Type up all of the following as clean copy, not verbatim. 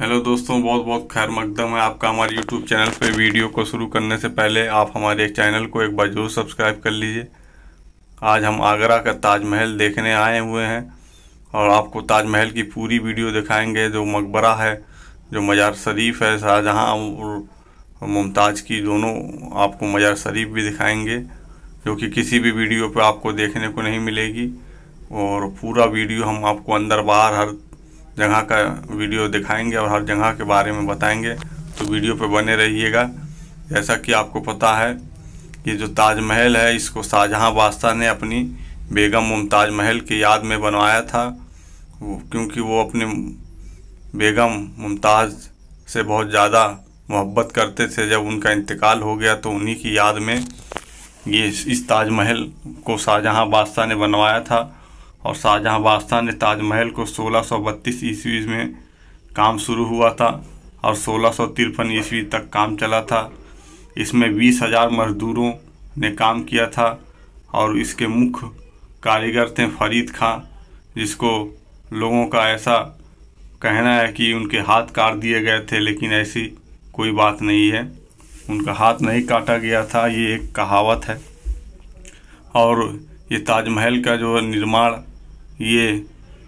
Hello दोस्तों, बहुत बहुत खैर मकदम है आपका हमारे यूट्यूब चैनल पे। वीडियो को शुरू करने से पहले आप हमारे चैनल को एक बार जरूर सब्सक्राइब कर लीजिए। आज हम आगरा का ताजमहल देखने आए हुए हैं और आपको ताजमहल की पूरी वीडियो दिखाएंगे। जो मकबरा है, जो मज़ार शरीफ है शाहजहां और मुमताज़ की, दोनों आपको मज़ार शरीफ भी दिखाएंगे, जो कि किसी भी वीडियो पे आपको देखने को नहीं मिलेगी। और पूरा वीडियो हम आपको अंदर बाहर हर जगह का वीडियो दिखाएंगे और हर जगह के बारे में बताएंगे, तो वीडियो पे बने रहिएगा। जैसा कि आपको पता है कि जो ताजमहल है, इसको शाहजहां बादशाह ने अपनी बेगम मुमताज़ महल की याद में बनवाया था, क्योंकि वो अपने बेगम मुमताज़ से बहुत ज़्यादा मोहब्बत करते थे। जब उनका इंतकाल हो गया तो उन्हीं की याद में ये इस ताजमहल को शाहजहां बादशाह ने बनवाया था। और शाहजहां बादशाह ने ताजमहल को 1632 ईस्वी में काम शुरू हुआ था और 1653 ईस्वी तक काम चला था। इसमें 20,000 मजदूरों ने काम किया था और इसके मुख्य कारीगर थे फरीद खां, जिसको लोगों का ऐसा कहना है कि उनके हाथ काट दिए गए थे, लेकिन ऐसी कोई बात नहीं है, उनका हाथ नहीं काटा गया था, ये एक कहावत है। और ये ताजमहल का जो निर्माण ये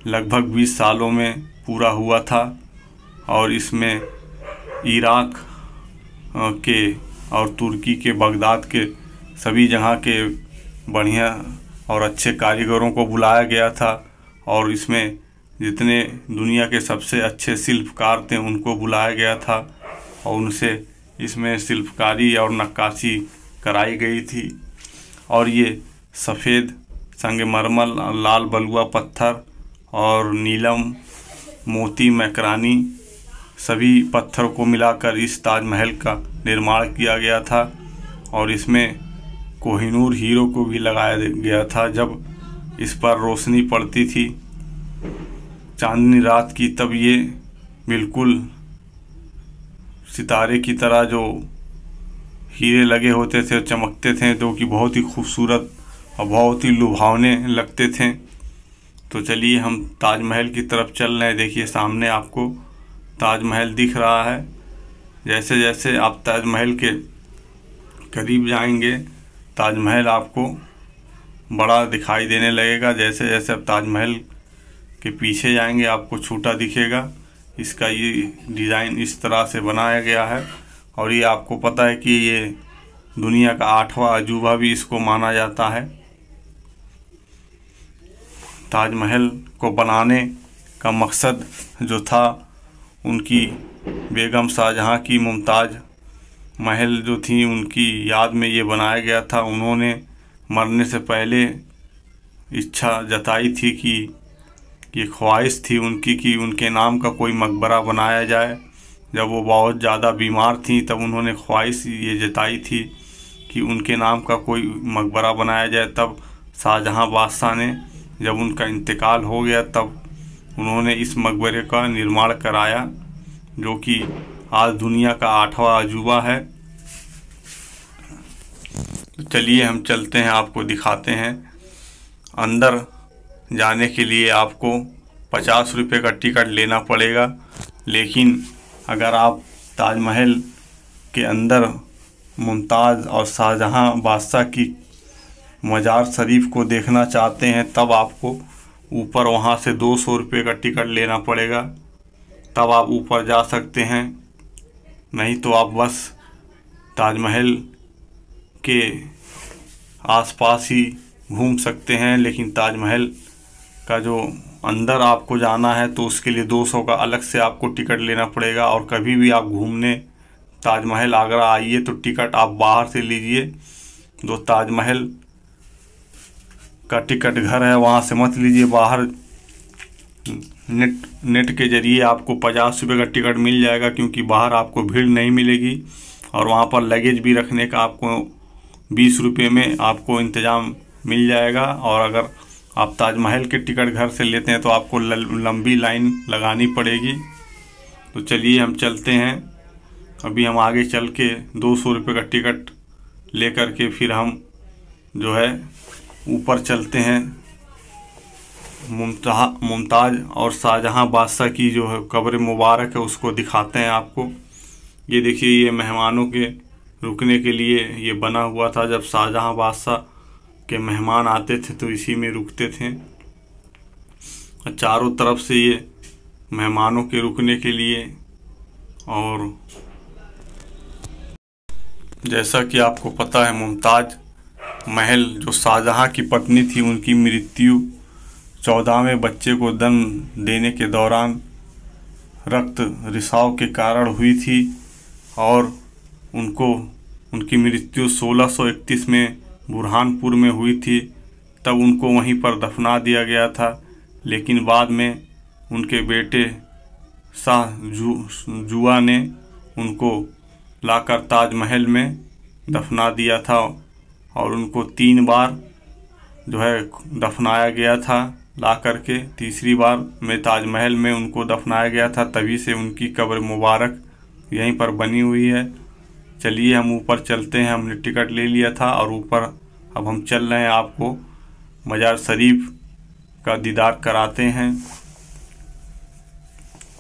लगभग 20 सालों में पूरा हुआ था और इसमें इराक के और तुर्की के, बगदाद के सभी जगह के बढ़िया और अच्छे कारीगरों को बुलाया गया था। और इसमें जितने दुनिया के सबसे अच्छे शिल्पकार थे उनको बुलाया गया था और उनसे इसमें शिल्पकारी और नक्काशी कराई गई थी। और ये सफ़ेद संगमरमर, लाल बलुआ पत्थर और नीलम, मोती, मैकरानी सभी पत्थर को मिलाकर इस ताजमहल का निर्माण किया गया था। और इसमें कोहिनूर हीरो को भी लगाया गया था। जब इस पर रोशनी पड़ती थी चांदनी रात की, तब ये बिल्कुल सितारे की तरह जो हीरे लगे होते थे, चमकते थे, जो कि बहुत ही खूबसूरत और बहुत ही लुभावने लगते थे। तो चलिए हम ताजमहल की तरफ चल रहे हैं। देखिए सामने आपको ताजमहल दिख रहा है। जैसे जैसे आप ताजमहल के करीब जाएंगे, ताजमहल आपको बड़ा दिखाई देने लगेगा। जैसे जैसे आप ताजमहल के पीछे जाएंगे आपको छोटा दिखेगा। इसका ये डिज़ाइन इस तरह से बनाया गया है। और ये आपको पता है कि ये दुनिया का 8वां अजूबा भी इसको माना जाता है। ताजमहल को बनाने का मकसद जो था, उनकी बेगम शाहजहां की मुमताज़ महल जो थी, उनकी याद में ये बनाया गया था। उन्होंने मरने से पहले इच्छा जताई थी कि ये ख्वाहिश थी उनकी कि उनके नाम का कोई मकबरा बनाया जाए। जब वो बहुत ज़्यादा बीमार थी तब उन्होंने ख्वाहिश ये जताई थी कि उनके नाम का कोई मकबरा बनाया जाए। तब शाहजहां बादशाह ने, जब उनका इंतकाल हो गया, तब उन्होंने इस मकबरे का निर्माण कराया, जो कि आज दुनिया का 8वां अजूबा है। चलिए हम चलते हैं, आपको दिखाते हैं। अंदर जाने के लिए आपको 50 रुपये का टिकट लेना पड़ेगा, लेकिन अगर आप ताजमहल के अंदर मुमताज़ और शाहजहां बादशाह की मज़ार शरीफ को देखना चाहते हैं, तब आपको ऊपर वहां से 200 रुपये का टिकट लेना पड़ेगा, तब आप ऊपर जा सकते हैं। नहीं तो आप बस ताजमहल के आसपास ही घूम सकते हैं। लेकिन ताजमहल का जो अंदर आपको जाना है तो उसके लिए 200 का अलग से आपको टिकट लेना पड़ेगा। और कभी भी आप घूमने ताजमहल आगरा आइए तो टिकट आप बाहर से लीजिए। जो ताजमहल का टिकट घर है वहाँ से मत लीजिए, बाहर नेट के ज़रिए आपको 50 रुपये का टिकट मिल जाएगा, क्योंकि बाहर आपको भीड़ नहीं मिलेगी। और वहाँ पर लगेज भी रखने का आपको 20 रुपये में आपको इंतज़ाम मिल जाएगा। और अगर आप ताजमहल के टिकट घर से लेते हैं तो आपको लंबी लाइन लगानी पड़ेगी। तो चलिए हम चलते हैं। अभी हम आगे चल के 200 रुपये का टिकट लेकर के फिर हम जो है ऊपर चलते हैं। मुमताज़ और शाहजहां बादशाह की जो है कब्र मुबारक है उसको दिखाते हैं आपको। ये देखिए, ये मेहमानों के रुकने के लिए ये बना हुआ था। जब शाहजहां बादशाह के मेहमान आते थे तो इसी में रुकते थे। चारों तरफ से ये मेहमानों के रुकने के लिए। और जैसा कि आपको पता है, मुमताज़ महल जो शाहजहां की पत्नी थी, उनकी मृत्यु 14वें बच्चे को जन्म देने के दौरान रक्त रिसाव के कारण हुई थी और उनकी मृत्यु 1631 में बुरहानपुर में हुई थी। तब उनको वहीं पर दफना दिया गया था, लेकिन बाद में उनके बेटे शाह जुआ ने उनको लाकर ताजमहल में दफना दिया था और उनको 3 बार जो है दफनाया गया था ला करके। तीसरी बार में ताजमहल में उनको दफनाया गया था, तभी से उनकी कब्र मुबारक यहीं पर बनी हुई है। चलिए हम ऊपर चलते हैं। हमने टिकट ले लिया था और ऊपर अब हम चल रहे हैं, आपको मज़ार शरीफ का दीदार कराते हैं।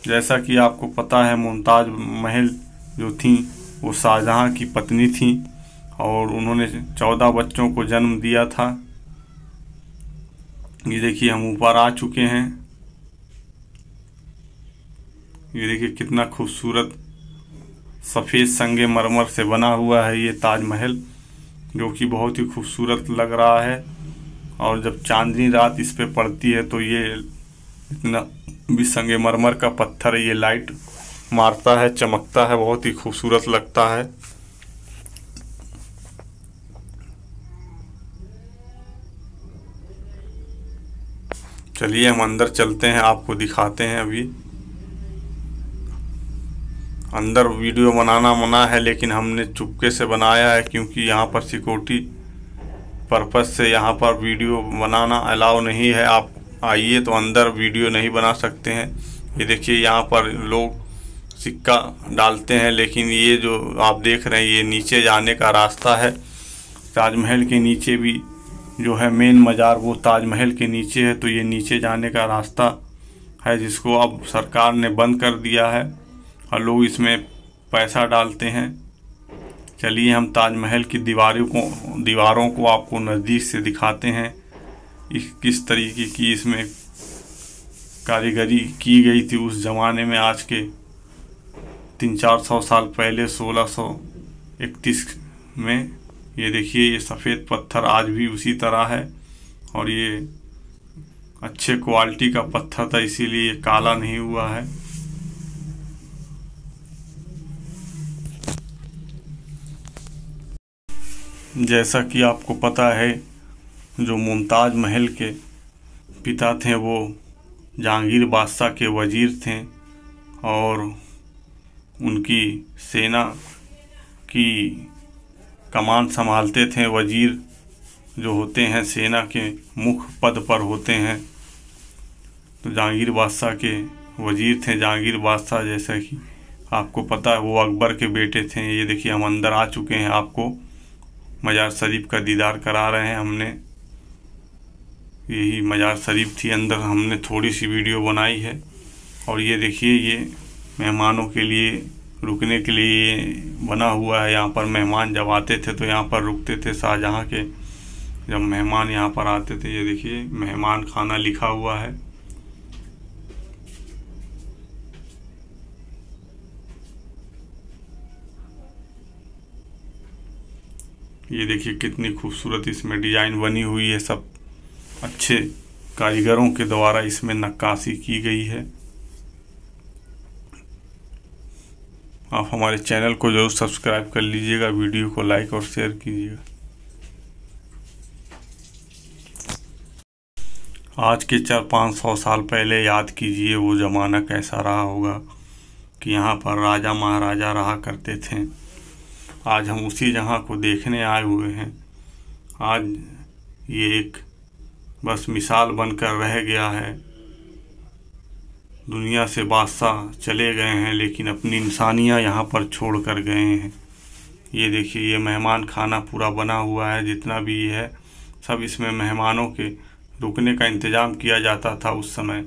जैसा कि आपको पता है, मुमताज़ महल जो थी वो शाहजहां की पत्नी थी और उन्होंने 14 बच्चों को जन्म दिया था। ये देखिए, हम ऊपर आ चुके हैं। ये देखिए कितना खूबसूरत सफ़ेद संगमरमर से बना हुआ है ये ताजमहल, जो कि बहुत ही खूबसूरत लग रहा है। और जब चांदनी रात इस पे पड़ती है तो ये इतना भी संगमरमर का पत्थर है, ये लाइट मारता है, चमकता है, बहुत ही खूबसूरत लगता है। चलिए हम अंदर चलते हैं, आपको दिखाते हैं। अभी अंदर वीडियो बनाना मना है, लेकिन हमने चुपके से बनाया है क्योंकि यहाँ पर सिक्योरिटी पर्पस से यहाँ पर वीडियो बनाना अलाउ नहीं है। आप आइए तो अंदर वीडियो नहीं बना सकते हैं। ये देखिए, यहाँ पर लोग सिक्का डालते हैं, लेकिन ये जो आप देख रहे हैं ये नीचे जाने का रास्ता है। ताजमहल के नीचे भी जो है मेन मज़ार वो ताजमहल के नीचे है, तो ये नीचे जाने का रास्ता है जिसको अब सरकार ने बंद कर दिया है और लोग इसमें पैसा डालते हैं। चलिए हम ताजमहल की दीवारों को आपको नज़दीक से दिखाते हैं, किस तरीके की इसमें कारीगरी की गई थी उस ज़माने में। आज के 300-400 साल पहले 1631 में। ये देखिए, ये सफ़ेद पत्थर आज भी उसी तरह है और ये अच्छे क्वालिटी का पत्थर था, इसीलिए ये काला नहीं हुआ है। जैसा कि आपको पता है, जो मुमताज़ महल के पिता थे वो जहांगीर बादशाह के वज़ीर थे और उनकी सेना की कमान संभालते थे। वज़ीर जो होते हैं सेना के मुख्य पद पर होते हैं, तो जहांगीर बादशाह के वज़ीर थे। जहांगीर बादशाह जैसा कि आपको पता है वो अकबर के बेटे थे। ये देखिए, हम अंदर आ चुके हैं, आपको मज़ार शरीफ का दीदार करा रहे हैं। हमने यही मज़ार शरीफ थी, अंदर हमने थोड़ी सी वीडियो बनाई है। और ये देखिए, ये मेहमानों के लिए रुकने के लिए बना हुआ है। यहाँ पर मेहमान जब आते थे तो यहाँ पर रुकते थे। शाहजहां के जब मेहमान यहाँ पर आते थे, ये देखिए मेहमान खाना लिखा हुआ है। ये देखिए कितनी खूबसूरत इसमें डिज़ाइन बनी हुई है। सब अच्छे कारीगरों के द्वारा इसमें नक्काशी की गई है। आप हमारे चैनल को जरूर सब्सक्राइब कर लीजिएगा, वीडियो को लाइक और शेयर कीजिएगा। आज के 400-500 साल पहले याद कीजिए वो ज़माना कैसा रहा होगा कि यहाँ पर राजा महाराजा रहा करते थे। आज हम उसी जगह को देखने आए हुए हैं। आज ये एक बस मिसाल बनकर रह गया है। दुनिया से बादशाह चले गए हैं, लेकिन अपनी इंसानियाँ यहाँ पर छोड़ कर गए हैं। ये देखिए, ये मेहमान खाना पूरा बना हुआ है। जितना भी है सब इसमें मेहमानों के रुकने का इंतज़ाम किया जाता था उस समय।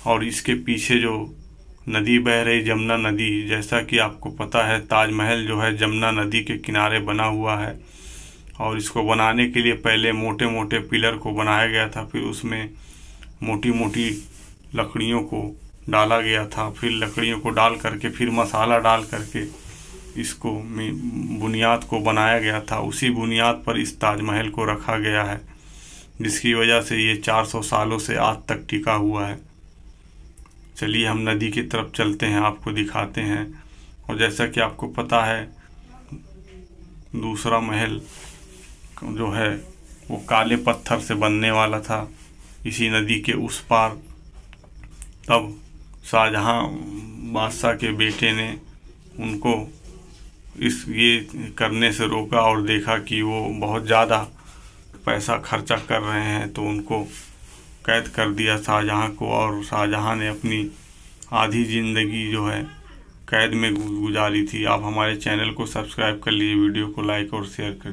और इसके पीछे जो नदी बह रही, जमुना नदी, जैसा कि आपको पता है ताजमहल जो है जमुना नदी के किनारे बना हुआ है। और इसको बनाने के लिए पहले मोटे मोटे पिलर को बनाया गया था, फिर उसमें मोटी मोटी लकड़ियों को डाला गया था, फिर लकड़ियों को डाल करके फिर मसाला डाल करके इसको बुनियाद को बनाया गया था। उसी बुनियाद पर इस ताजमहल को रखा गया है, जिसकी वजह से ये 400 सालों से आज तक टिका हुआ है। चलिए हम नदी की तरफ चलते हैं, आपको दिखाते हैं। और जैसा कि आपको पता है दूसरा महल जो है वो काले पत्थर से बनने वाला था इसी नदी के उस पार। तब शाहजहां बादशाह के बेटे ने उनको ये करने से रोका और देखा कि वो बहुत ज़्यादा पैसा खर्चा कर रहे हैं, तो उनको कैद कर दिया शाहजहां को। और शाहजहां ने अपनी आधी ज़िंदगी जो है कैद में गुजारी थी। आप हमारे चैनल को सब्सक्राइब कर लीजिए, वीडियो को लाइक और शेयर कर